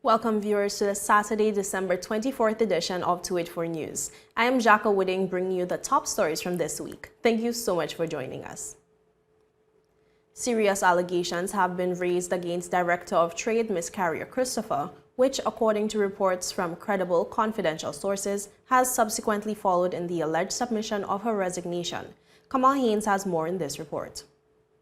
Welcome viewers to the Saturday, December 24th edition of 284 News. I am Jacka Wooding bringing you the top stories from this week. Thank you so much for joining us. Serious allegations have been raised against Director of Trade Ms. Carrier Christopher, which, according to reports from credible confidential sources, has subsequently followed in the alleged submission of her resignation. Kamal Haynes has more in this report.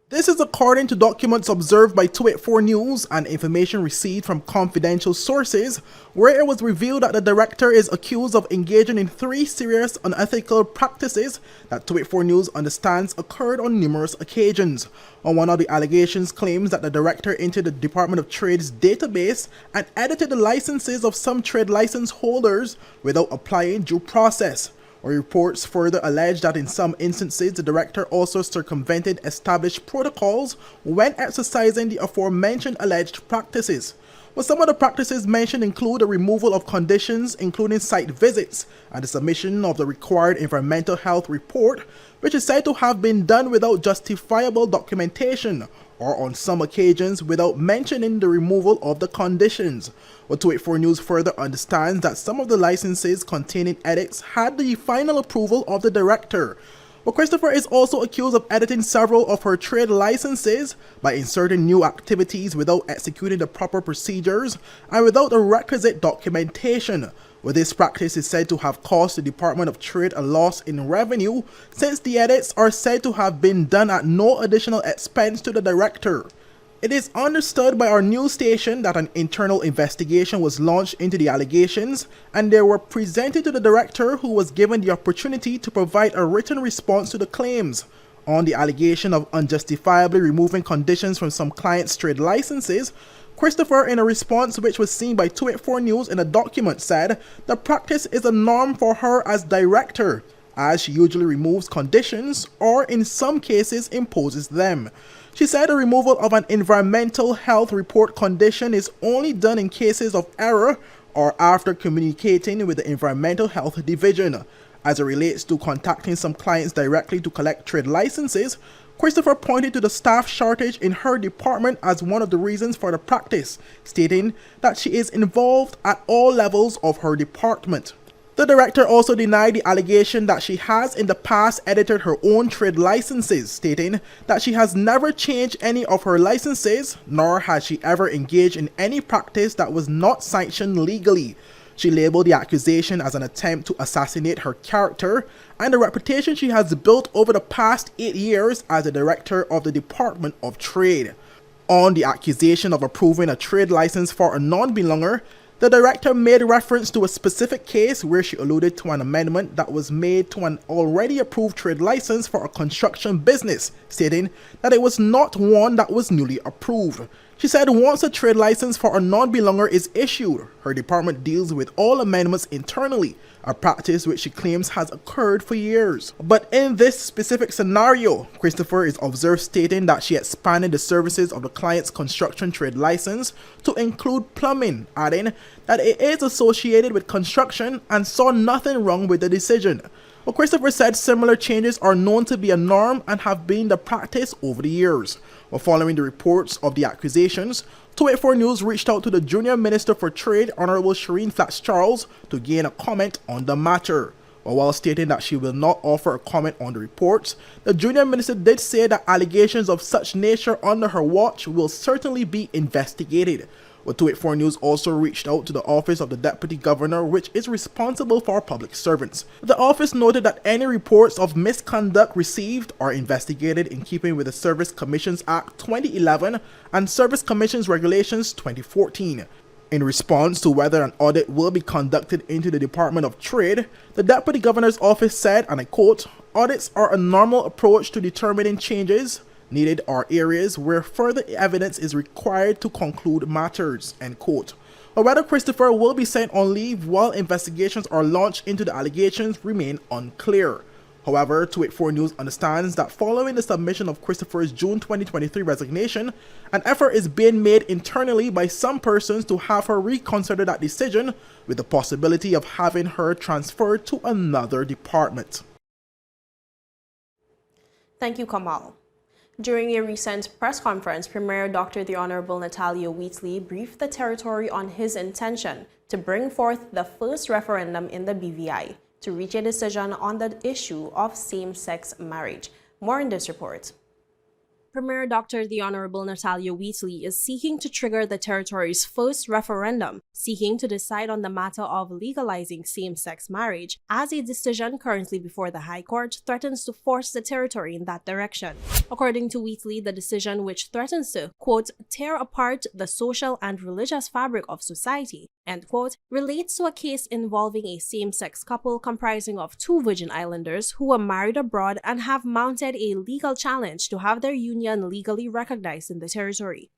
This is according to documents observed by 284 News and information received from confidential sources, where it was revealed that the director is accused of engaging in 3 serious unethical practices that 284 News understands occurred on numerous occasions. On one of the allegations claims that the director entered the Department of Trade's database and edited the licenses of some trade license holders without applying due process. Reports further allege that in some instances, the director also circumvented established protocols when exercising the aforementioned alleged practices. Some of the practices mentioned include the removal of conditions, including site visits, and the submission of the required environmental health report, which is said to have been done without justifiable documentation, or on some occasions without mentioning the removal of the conditions. 284 News further understands that some of the licenses containing edits had the final approval of the director. Christopher is also accused of editing several of her trade licenses by inserting new activities without executing the proper procedures and without the requisite documentation. This practice is said to have cost the Department of Trade a loss in revenue, since the edits are said to have been done at no additional expense to the director. It is understood by our news station that an internal investigation was launched into the allegations, and they were presented to the director, who was given the opportunity to provide a written response to the claims. On the allegation of unjustifiably removing conditions from some clients' trade licenses, Christopher, in a response which was seen by 284 News in a document, said the practice is a norm for her as director, as she usually removes conditions or in some cases imposes them. She said the removal of an environmental health report condition is only done in cases of error or after communicating with the Environmental Health Division. As it relates to contacting some clients directly to collect trade licenses, Christopher pointed to the staff shortage in her department as one of the reasons for the practice, stating that she is involved at all levels of her department. The director also denied the allegation that she has in the past edited her own trade licenses, stating that she has never changed any of her licenses, nor has she ever engaged in any practice that was not sanctioned legally. She labeled the accusation as an attempt to assassinate her character and the reputation she has built over the past 8 years as the director of the Department of Trade. On the accusation of approving a trade license for a non-belonger, the director made reference to a specific case where she alluded to an amendment that was made to an already approved trade license for a construction business, stating that it was not one that was newly approved. She said once a trade license for a non-belonger is issued, her department deals with all amendments internally, a practice which she claims has occurred for years. But in this specific scenario, Christopher is observed stating that she expanded the services of the client's construction trade license to include plumbing, adding that it is associated with construction and saw nothing wrong with the decision. Christopher said similar changes are known to be a norm and have been the practice over the years. Following the reports of the accusations, 284 News reached out to the Junior Minister for Trade, Honorable Shireen Flatz-Charles, to gain a comment on the matter. While stating that she will not offer a comment on the reports, the Junior Minister did say that allegations of such nature under her watch will certainly be investigated. 284 News also reached out to the Office of the Deputy Governor, which is responsible for public servants. The office noted that any reports of misconduct received are investigated in keeping with the Service Commissions Act 2011 and Service Commissions Regulations 2014. In response to whether an audit will be conducted into the Department of Trade, the Deputy Governor's office said, and I quote, "Audits are a normal approach to determining changes needed or areas where further evidence is required to conclude matters," end quote. Whether Christopher will be sent on leave while investigations are launched into the allegations remain unclear. However, 284 News understands that following the submission of Christopher's June 2023 resignation, an effort is being made internally by some persons to have her reconsider that decision, with the possibility of having her transferred to another department. Thank you, Kamal. During a recent press conference, Premier Dr. the Honorable Natalia Wheatley briefed the territory on his intention to bring forth the first referendum in the BVI to reach a decision on the issue of same-sex marriage. More in this report. Premier Dr. the Honorable Natalia Wheatley is seeking to trigger the territory's first referendum, seeking to decide on the matter of legalizing same-sex marriage, as a decision currently before the High Court threatens to force the territory in that direction. According to Wheatley, the decision, which threatens to, quote, tear apart the social and religious fabric of society, end quote, relates to a case involving a same-sex couple comprising of two Virgin Islanders who were married abroad and have mounted a legal challenge to have their union legally recognized in the territory.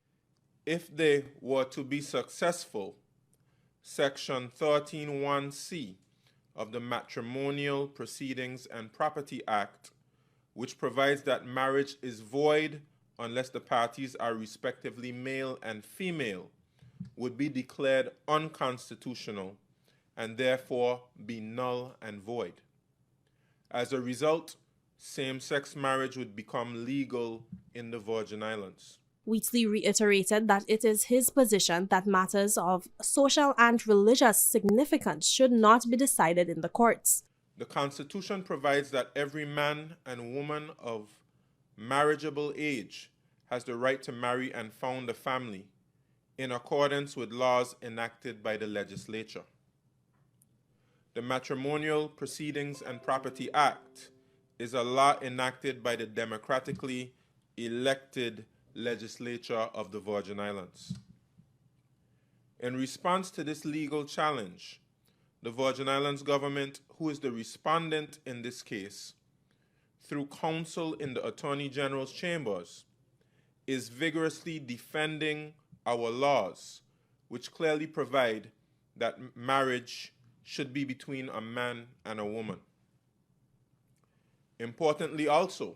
If they were to be successful, Section 13(1)(c) of the Matrimonial Proceedings and Property Act, which provides that marriage is void unless the parties are respectively male and female, would be declared unconstitutional and therefore be null and void. As a result, same-sex marriage would become legal in the Virgin Islands. Wheatley reiterated that it is his position that matters of social and religious significance should not be decided in the courts. The Constitution provides that every man and woman of marriageable age has the right to marry and found a family in accordance with laws enacted by the legislature. The Matrimonial Proceedings and Property Act is a law enacted by the democratically elected legislature of the Virgin Islands. In response to this legal challenge, the Virgin Islands government, who is the respondent in this case, through counsel in the Attorney General's chambers, is vigorously defending our laws, which clearly provide that marriage should be between a man and a woman. Importantly also,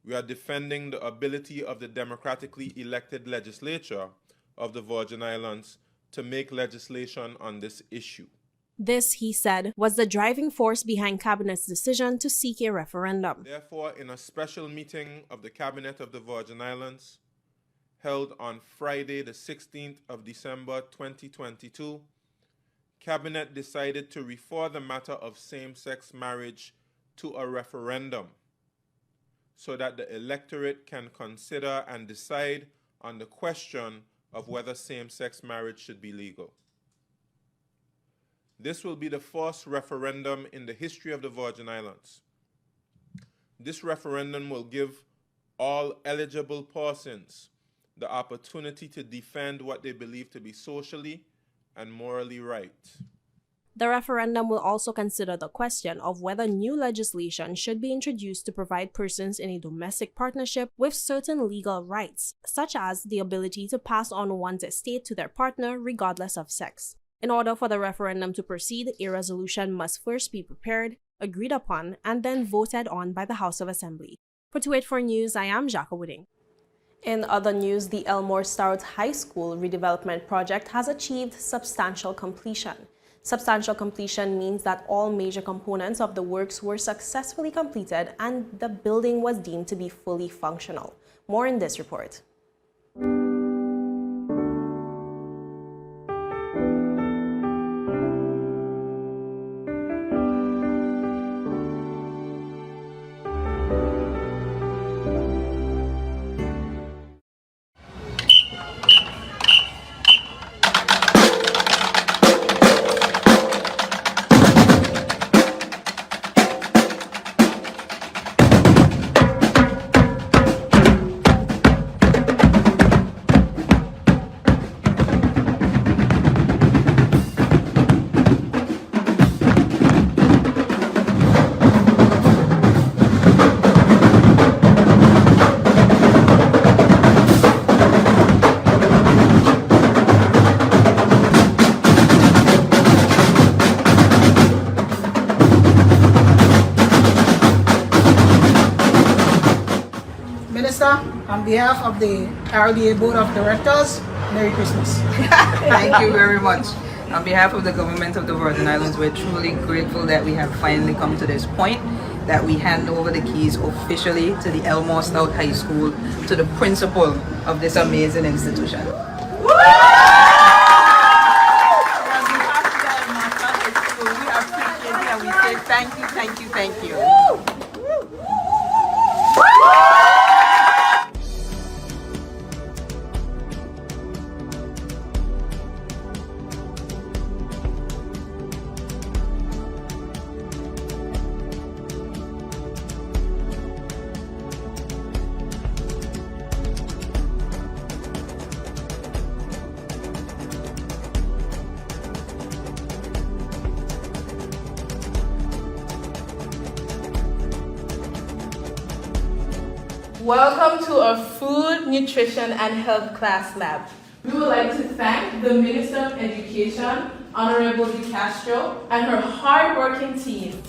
we are defending the ability of the democratically elected legislature of the Virgin Islands to make legislation on this issue. This, he said, was the driving force behind Cabinet's decision to seek a referendum. Therefore, in a special meeting of the Cabinet of the Virgin Islands, held on Friday, the 16th of December 2022, Cabinet decided to refer the matter of same-sex marriage to a referendum so that the electorate can consider and decide on the question of whether same-sex marriage should be legal. This will be the first referendum in the history of the Virgin Islands. This referendum will give all eligible persons the opportunity to defend what they believe to be socially and morally right. The referendum will also consider the question of whether new legislation should be introduced to provide persons in a domestic partnership with certain legal rights, such as the ability to pass on one's estate to their partner regardless of sex. In order for the referendum to proceed, a resolution must first be prepared, agreed upon, and then voted on by the House of Assembly. For 284 News, I am Jacka Wooding. In other news, the Elmore Stout High School redevelopment project has achieved substantial completion. Substantial completion means that all major components of the works were successfully completed and the building was deemed to be fully functional. More in this report. On behalf of the RDA Board of Directors, Merry Christmas. Thank you very much. On behalf of the government of the Virgin Islands, we're truly grateful that we have finally come to this point, that we hand over the keys officially to the Elmore Stout High School, to the principal of this amazing institution. We say thank you, thank you, thank you. Welcome to our Food, Nutrition and Health class lab. We would like to thank the Minister of Education, Honorable De Castro, and her hard-working team.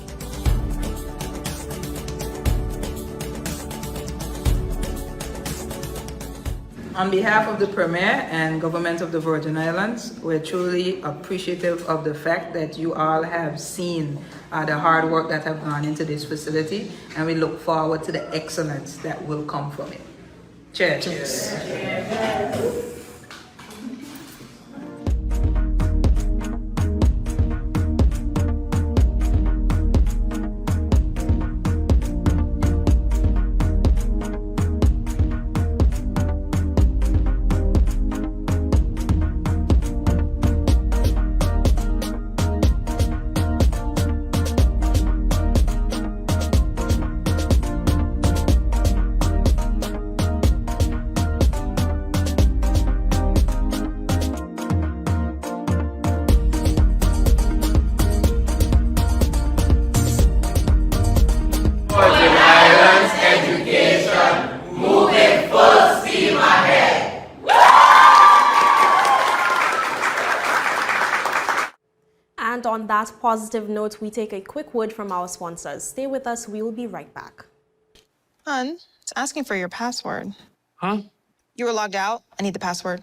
On behalf of the Premier and Government of the Virgin Islands, we're truly appreciative of the fact that you all have seen the hard work that have gone into this facility, and we look forward to the excellence that will come from it. Cheers. Cheers. And on that positive note, we take a quick word from our sponsors. Stay with us, we will be right back. Hun, it's asking for your password. Huh? You were logged out. I need the password.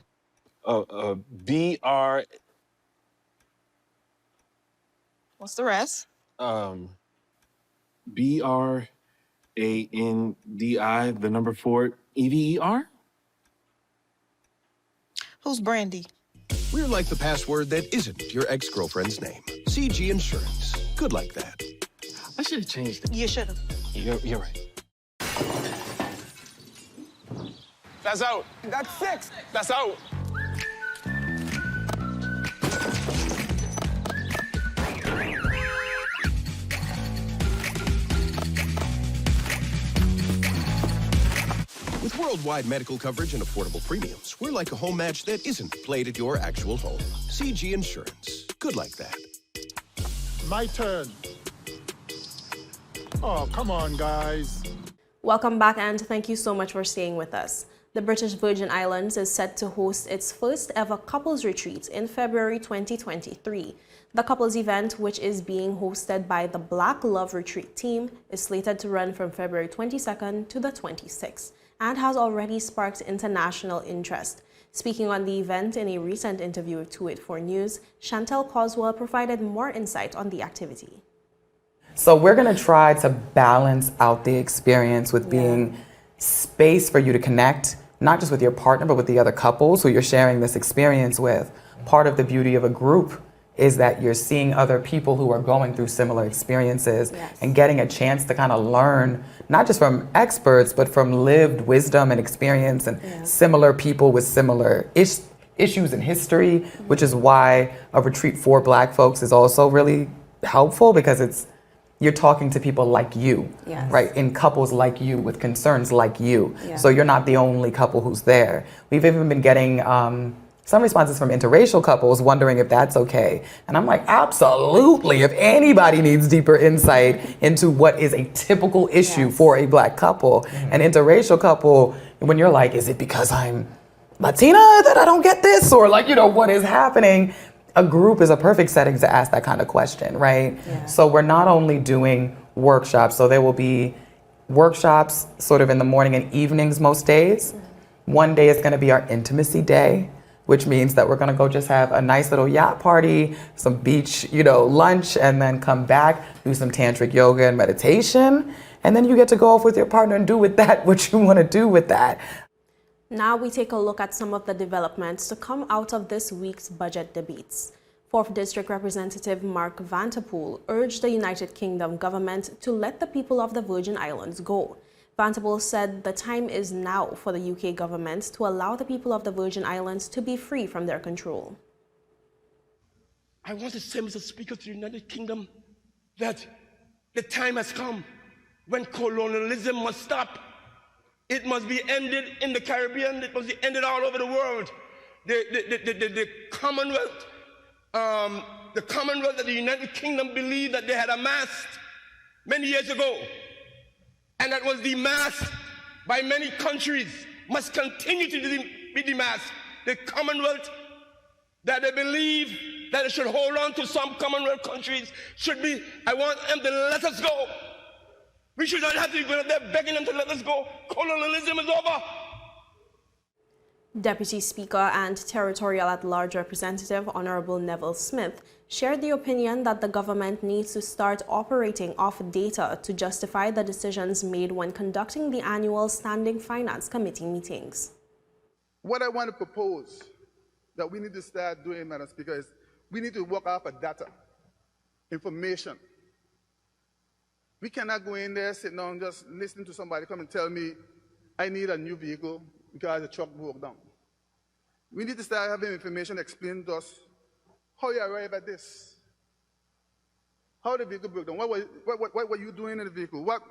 BR. What's the rest? BRANDI, the number 4 EVER? Who's Brandy? We're like the password that isn't your ex-girlfriend's name. CG Insurance. Good like that. I should have changed it. You should have. You're right. That's out. That's 6. That's out. With worldwide medical coverage and affordable premiums, we're like a home match that isn't played at your actual home. CG Insurance. Good like that. My turn. Oh, come on, guys. Welcome back and thank you so much for staying with us. The British Virgin Islands is set to host its first ever couples retreat in February 2023. The couples event, which is being hosted by the Black Love Retreat team, is slated to run from February 22nd to the 26th and has already sparked international interest. Speaking on the event in a recent interview with 284 News, Chantel Coswell provided more insight on the activity. So we're going to try to balance out the experience with being space for you to connect, not just with your partner, but with the other couples who you're sharing this experience with. Part of the beauty of a group is that you're seeing other people who are going through similar experiences and getting a chance to kind of learn, not just from experts, but from lived wisdom and experience and similar people with similar issues in history, which is why a retreat for Black folks is also really helpful, because you're talking to people like you, right? In couples like you, with concerns like you. So you're not the only couple who's there. We've even been getting some responses from interracial couples wondering if that's okay. And I'm like, absolutely. If anybody needs deeper insight into what is a typical issue for a Black couple, an interracial couple, when you're like, is it because I'm Latina that I don't get this? Or like, what is happening? A group is a perfect setting to ask that kind of question, right? So we're not only doing workshops, so there will be workshops sort of in the morning and evenings most days. One day is going to be our intimacy day. which means that we're gonna go just have a nice little yacht party, some beach, lunch, and then come back, do some tantric yoga and meditation, and then you get to go off with your partner and do with that what you wanna do with that. Now we take a look at some of the developments to come out of this week's budget debates. 4th District Representative Mark Vanterpool urged the United Kingdom government to let the people of the Virgin Islands go. Vanterpool said the time is now for the UK government to allow the people of the Virgin Islands to be free from their control. I want to say, Mr. Speaker, to the United Kingdom that the time has come when colonialism must stop. It must be ended in the Caribbean. It must be ended all over the world. The Commonwealth that the United Kingdom believed that they had amassed many years ago, and that was demasked by many countries, must continue to be demasked. The Commonwealth that they believe that they should hold on to, some Commonwealth countries should be, I want them to let us go. We should not have to be there begging them to let us go. Colonialism is over. Deputy Speaker and Territorial at-Large Representative Honorable Neville Smith shared the opinion that the government needs to start operating off data to justify the decisions made when conducting the annual Standing Finance Committee meetings. What I want to propose that we need to start doing, Madam Speaker, is we need to work off of data, information. We cannot go in there, sit down, just listen to somebody come and tell me, I need a new vehicle because the truck broke down. We need to start having information explained to us how you arrive at this, how the vehicle broke down, what were you doing in the vehicle, what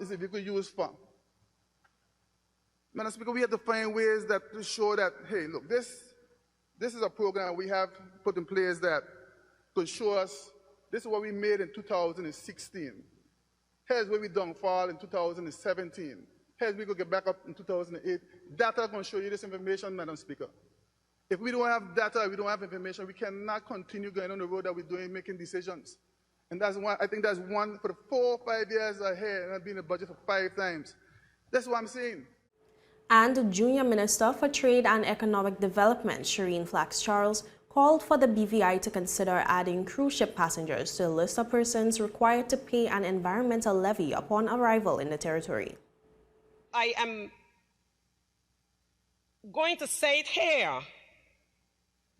is the vehicle used for? Madam Speaker, we have to find ways that to show that, hey, look, this is a program we have put in place that could show us this is what we made in 2016. Here's where we downfall in 2017. Here's we could get back up in 2008. Data is going to show you this information, Madam Speaker. If we don't have data, we don't have information, we cannot continue going on the road that we're doing, making decisions. And that's one, I think that's one for the 4 or 5 years ahead, and I've been in the budget for 5 times. That's what I'm saying. And Junior Minister for Trade and Economic Development, Shireen Flax-Charles, called for the BVI to consider adding cruise ship passengers to a list of persons required to pay an environmental levy upon arrival in the territory. I am going to say it here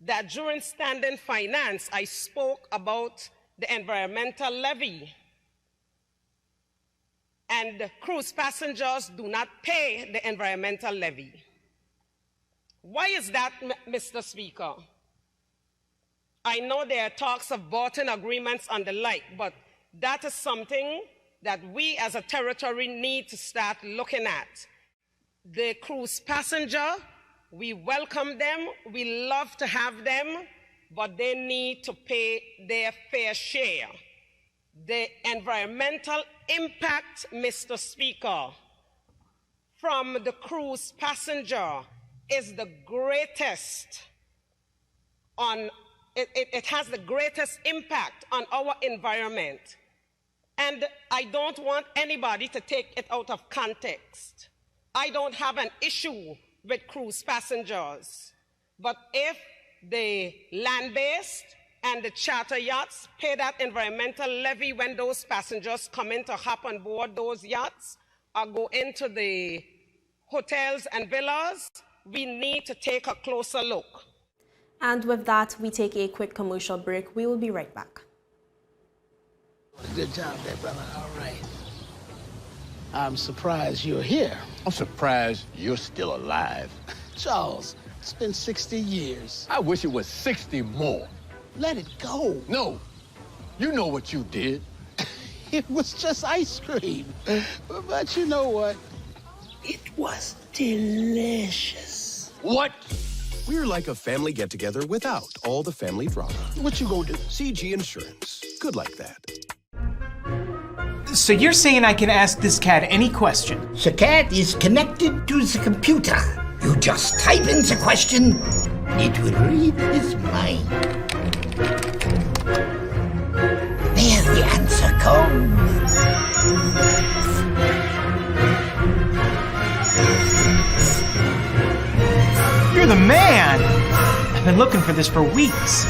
that during Standing Finance, I spoke about the environmental levy. And cruise passengers do not pay the environmental levy. Why is that, Mr. Speaker? I know there are talks of bought-in agreements and the like, but that is something that we as a territory need to start looking at. The cruise passenger, we welcome them, we love to have them, but they need to pay their fair share. The environmental impact, Mr. Speaker, from the cruise passenger is the greatest it has the greatest impact on our environment. And I don't want anybody to take it out of context. I don't have an issue with cruise passengers. But if the land-based and the charter yachts pay that environmental levy when those passengers come in to hop on board those yachts or go into the hotels and villas, we need to take a closer look. And with that, we take a quick commercial break. We will be right back. Good job there, brother. All right. I'm surprised you're here. I'm surprised you're still alive. Charles, it's been 60 years. I wish it was 60 more. Let it go. No. You know what you did. It was just ice cream. But you know what? It was delicious. What? We're like a family get-together without all the family drama. What you gonna do? CG Insurance. Good like that. So you're saying I can ask this cat any question? The cat is connected to the computer. You just type in the question, it will read his mind. There the answer comes. You're the man! been looking for this for weeks.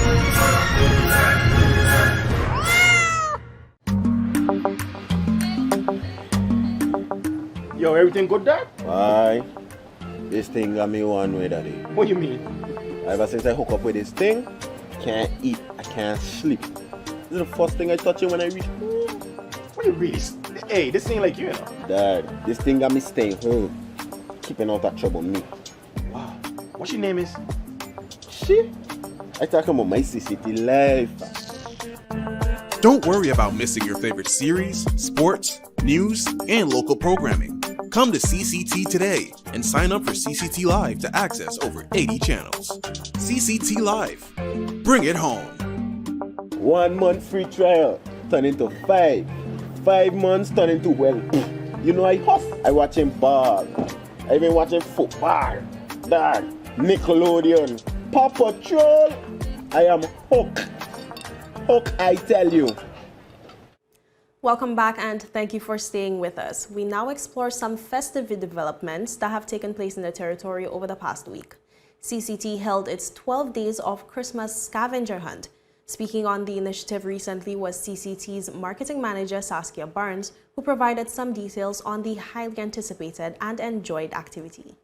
Yo, everything good, Dad? Aye. This thing got me one way, Daddy. What you mean? Ever since I hook up with this thing, can't eat, I can't sleep. This is the first thing I touch it when I reach home. What you really? Hey, this ain't like you, you know. Dad, this thing got me staying home, keeping out of trouble me. Wow. What your name is? Shit. I talking about my CCT life. Don't worry about missing your favorite series, sports, news, and local programming. Come to CCT today and sign up for CCT Live to access over 80 channels. CCT Live. Bring it home. 1 month free trial turn into 5. 5 months turn into, well, you know I huff. I watching ball. I been watching football. Dad, Nickelodeon, Paw Patrol. I am hooked. Hook, I tell you. Welcome back and thank you for staying with us. We now explore some festive developments that have taken place in the territory over the past week. CCT held its 12 Days of Christmas scavenger hunt. Speaking on the initiative recently was CCT's marketing manager Saskia Barnes, who provided some details on the highly anticipated and enjoyed activity.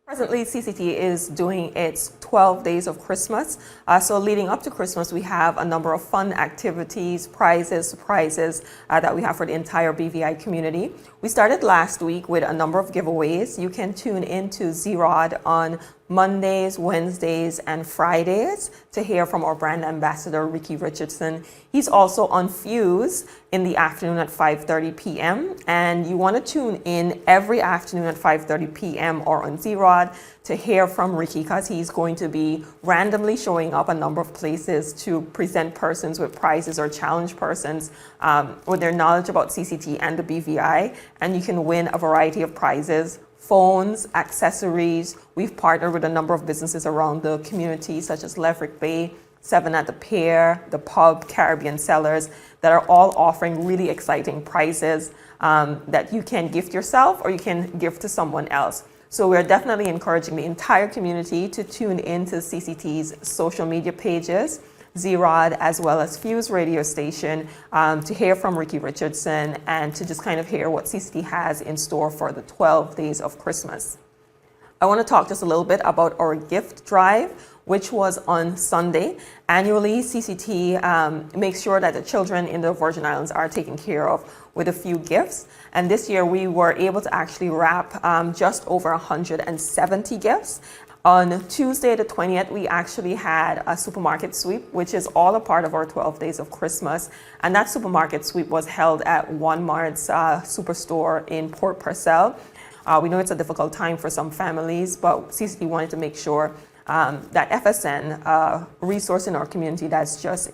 Presently, CCT is doing its 12 Days of Christmas. So leading up to Christmas, we have a number of fun activities, prizes, surprises that we have for the entire BVI community. We started last week with a number of giveaways. You can tune into Z-Rod on Mondays, Wednesdays, and Fridays to hear from our brand ambassador, Ricky Richardson. He's also on Fuse in the afternoon at 5:30 p.m. And you want to tune in every afternoon at 5:30 p.m. or on Z-Rod to hear from Ricky, because he's going to be randomly showing up a number of places to present persons with prizes or challenge persons with their knowledge about CCT and the BVI. And you can win a variety of prizes. Phones, accessories. We've partnered with a number of businesses around the community, such as Leverick Bay, 7 at the Pier, the Pub, Caribbean Cellars, that are all offering really exciting prizes that you can gift yourself or you can give to someone else. So we're definitely encouraging the entire community to tune into CCT's social media pages, Z-Rod, as well as Fuse radio station, to hear from Ricky Richardson and to just kind of hear what CCT has in store for the 12 Days of Christmas. I want to talk just a little bit about our gift drive, which was on Sunday. Annually, CCT makes sure that the children in the Virgin Islands are taken care of with a few gifts. And this year we were able to actually wrap just over 170 gifts. On Tuesday the 20th, we actually had a supermarket sweep, which is all a part of our 12 Days of Christmas. And that supermarket sweep was held at Walmart's superstore in Port Purcell. We know it's a difficult time for some families, but CCT wanted to make sure that FSN, resource in our community that's just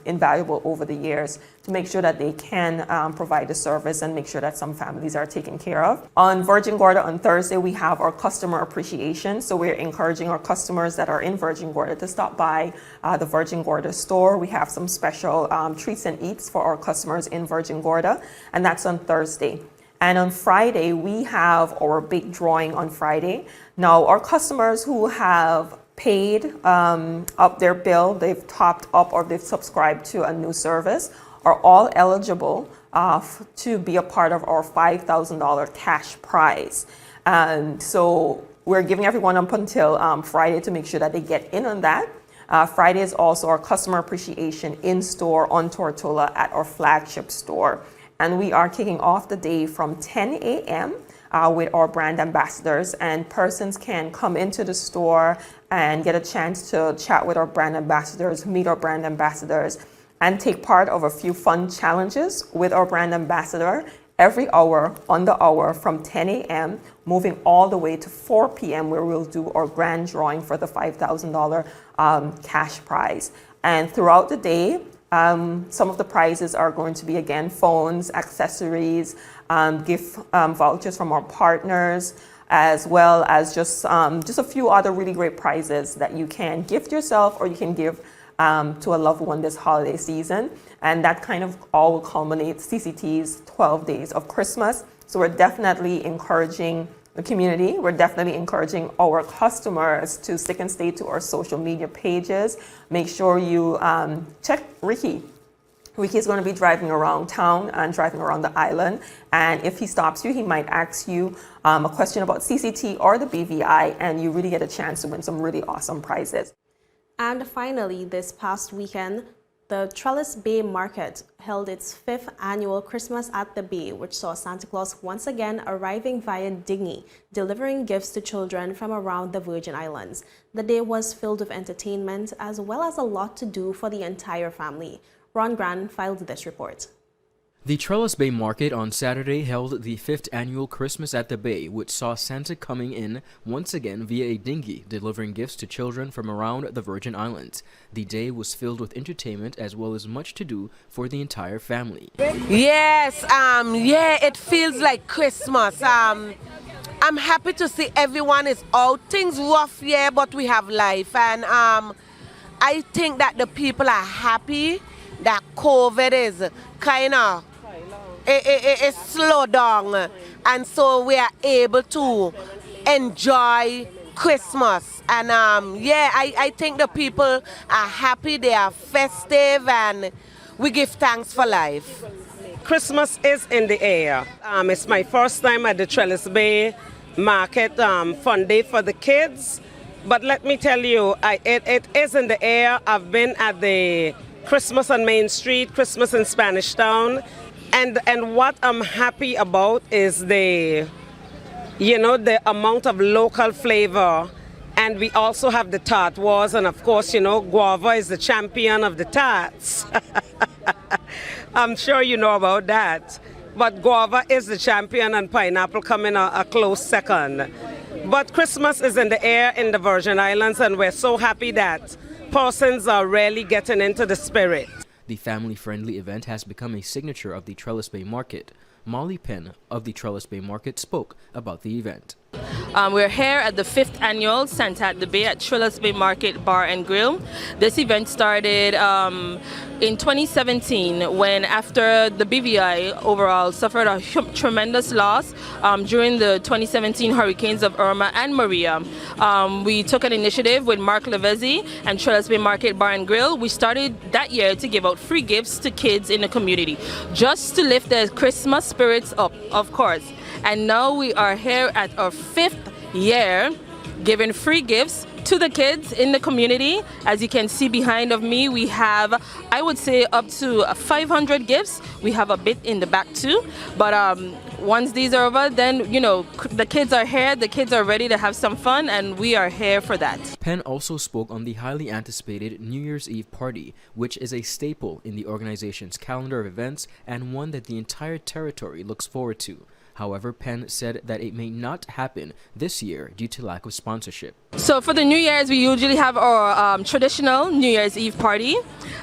invaluable over the years, to make sure that they can provide the service and make sure that some families are taken care of. On Virgin Gorda on Thursday, we have our customer appreciation. So we're encouraging our customers that are in Virgin Gorda to stop by the Virgin Gorda store. We have some special treats and eats for our customers in Virgin Gorda, and that's on Thursday. And on Friday, we have our big drawing on Friday. Now, our customers who have paid up their bill, they've topped up or they've subscribed to a new service, are all eligible to be a part of our $5,000 cash prize. And so we're giving everyone up until Friday to make sure that they get in on that. Friday is also our customer appreciation in store on Tortola at our flagship store. And we are kicking off the day from 10 a.m. With our brand ambassadors, and persons can come into the store and get a chance to chat with our brand ambassadors, meet our brand ambassadors, and take part of a few fun challenges with our brand ambassador every hour on the hour from 10 a.m. moving all the way to 4 p.m. where we'll do our grand drawing for the $5,000 cash prize. And throughout the day, some of the prizes are going to be, again, phones, accessories, gift vouchers from our partners, as well as just a few other really great prizes that you can gift yourself or you can give to a loved one this holiday season. And that kind of all will culminate CCT's 12 Days of Christmas. So we're definitely encouraging the community. We're definitely encouraging our customers to stick and stay to our social media pages. Make sure you check Ricky. Ricky's going to be driving around town and driving around the island. And if he stops you, he might ask you a question about CCT or the BVI, and you really get a chance to win some really awesome prizes. And finally, this past weekend, the Trellis Bay Market held its 5th annual Christmas at the Bay, which saw Santa Claus once again arriving via dinghy, delivering gifts to children from around the Virgin Islands. The day was filled with entertainment as well as a lot to do for the entire family. Ron Grant filed this report. The Trellis Bay Market on Saturday held the 5th annual Christmas at the Bay, which saw Santa coming in once again via a dinghy, delivering gifts to children from around the Virgin Islands. The day was filled with entertainment as well as much to do for the entire family. Yes, it feels like Christmas. I'm happy to see everyone is out. Things rough, yeah, but we have life. And I think that the people are happy that COVID is kind of it slowed down, and so we are able to enjoy Christmas. And I think the people are happy, they are festive, and we give thanks for life. Christmas is in the air. It's my first time at the Trellis Bay Market fun day for the kids, but let me tell you, it is in the air. I've been at the Christmas on Main Street, Christmas in Spanish Town, and what I'm happy about is the amount of local flavor. And we also have the tart wars, and of course, guava is the champion of the tarts. I'm sure you know about that. But guava is the champion, and pineapple coming a close second. But Christmas is in the air in the Virgin Islands, and we're so happy that persons are really getting into the spirit. The family-friendly event has become a signature of the Trellis Bay Market. Molly Penn of the Trellis Bay Market spoke about the event. We're here at the 5th annual Santa at the Bay at Trellis Bay Market Bar and Grill. This event started in 2017 when, after the BVI overall suffered a tremendous loss during the 2017 hurricanes of Irma and Maria. We took an initiative with Mark Levezzi and Trellis Bay Market Bar and Grill. We started that year to give out free gifts to kids in the community, just to lift their Christmas spirits up, of course. And now we are here at our 5th year giving free gifts to the kids in the community. As you can see behind of me, we have, I would say, up to 500 gifts. We have a bit in the back too, but once these are over, then the kids are here, the kids are ready to have some fun, and we are here for that. Penn also spoke on the highly anticipated New Year's Eve party, which is a staple in the organization's calendar of events and one that the entire territory looks forward to. However, Penn said that it may not happen this year due to lack of sponsorship. So for the New Year's, we usually have our traditional New Year's Eve party.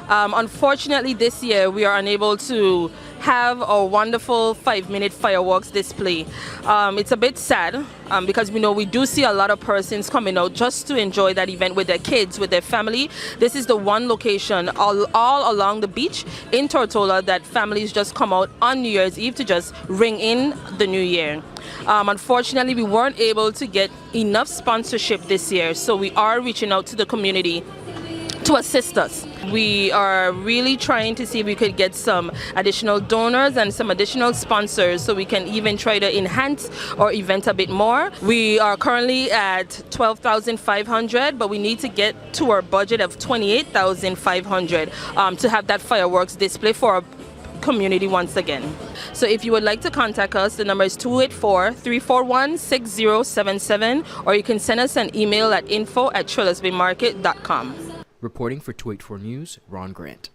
Unfortunately, this year we are unable to have a wonderful 5-minute fireworks display. It's a bit sad because we do see a lot of persons coming out just to enjoy that event with their kids, with their family. This is the one location all along the beach in Tortola that families just come out on New Year's Eve to just ring in the new year. Unfortunately, we weren't able to get enough sponsorship this year, so we are reaching out to the community to assist us. We are really trying to see if we could get some additional donors and some additional sponsors so we can even try to enhance our event a bit more. We are currently at 12,500, but we need to get to our budget of 28,500 to have that fireworks display for our community once again. So if you would like to contact us, the number is 284-341-6077, or you can send us an email at info@trellisbaymarket.com. Reporting for 284 News, Ron Grant.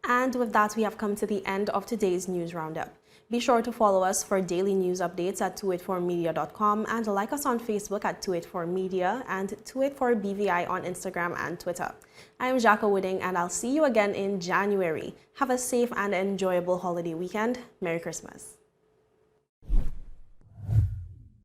And with that, we have come to the end of today's news roundup. Be sure to follow us for daily news updates at 284media.com and like us on Facebook at 284media and 284BVI on Instagram and Twitter. I am Jacko Wooding, and I'll see you again in January. Have a safe and enjoyable holiday weekend. Merry Christmas.